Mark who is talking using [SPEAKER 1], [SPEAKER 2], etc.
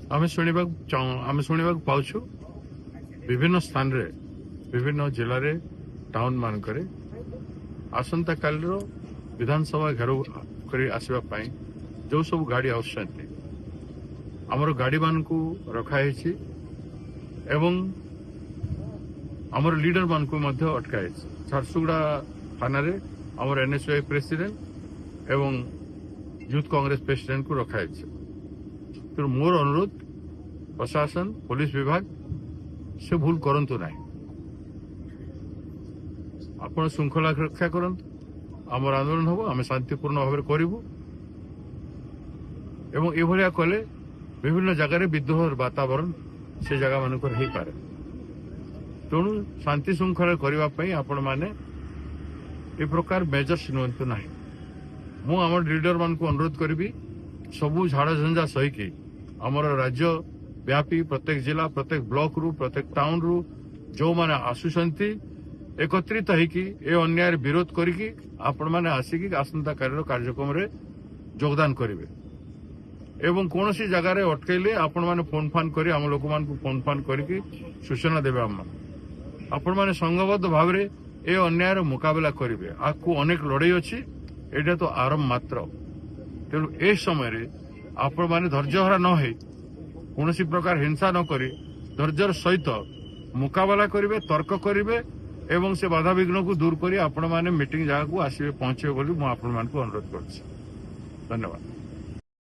[SPEAKER 1] आमे शुणा पाचु विभिन्न स्थान रे विभिन्न जिले रे टाउन मानक आसंता काल विधानसभा घेराव कर आसवा जो सब गाड़ी आमर गाड़ी मान को रखाई एवं आमर लीडर मान को अटकाई झारसुगुड़ा थाना रे आमर एनएसयूआई प्रेसिडेंट एवं यूथ कांग्रेस प्रेसिडेंट को रखाई तेणु मोर अनुरोध प्रशासन पुलिस विभाग से भूल करंतु नहीं आपण श्रृंखला रक्षा करंतु आमर आंदोलन हम आम शांतिपूर्ण भाव करूँ एवं एभलिया कले विभिन्न जगार विद्रोह वातावरण से जगह मानक हो पारे तेणु शांति श्रृंखला करने आपण मैंने ए प्रकार मेजर्स नियंतु ना मु आम लीडर मान को अनुरोध करी सबू झाड़ झंझा सहीकि आमर राज्य व्यापी प्रत्येक जिला प्रत्येक ब्लॉक रु प्रत्येक टाउन रु जो माने आसुचंती एकत्रित होइकि ए अन्याय विरोध करिकि आपण माने आसिकि आसंता काल कार्यक्रम रे योगदान करिवे एवं कौन सी जगार अटकैले आपण माने फोन फान करी आम लोक मान को फोन फान करिकि सूचना देवे आपण माने संघबद्ध भाव रे ए अन्याय मुकाबला करिवे आकु अनेक लड़ाई अछि एटा तो आरंभ मात्र तेणु ए समय रे आपण माने धैर्यहरा न होई कौन प्रकार हिंसा न करी धैर्यर सहित मुकाबला करिवे तर्क करिवे एवं से बाधा विघ्न को दूर करी आपण माने मीटिंग जगह को आसिबे पहुंचे बोली मु आपण मान को अनुरोध करछि। धन्यवाद।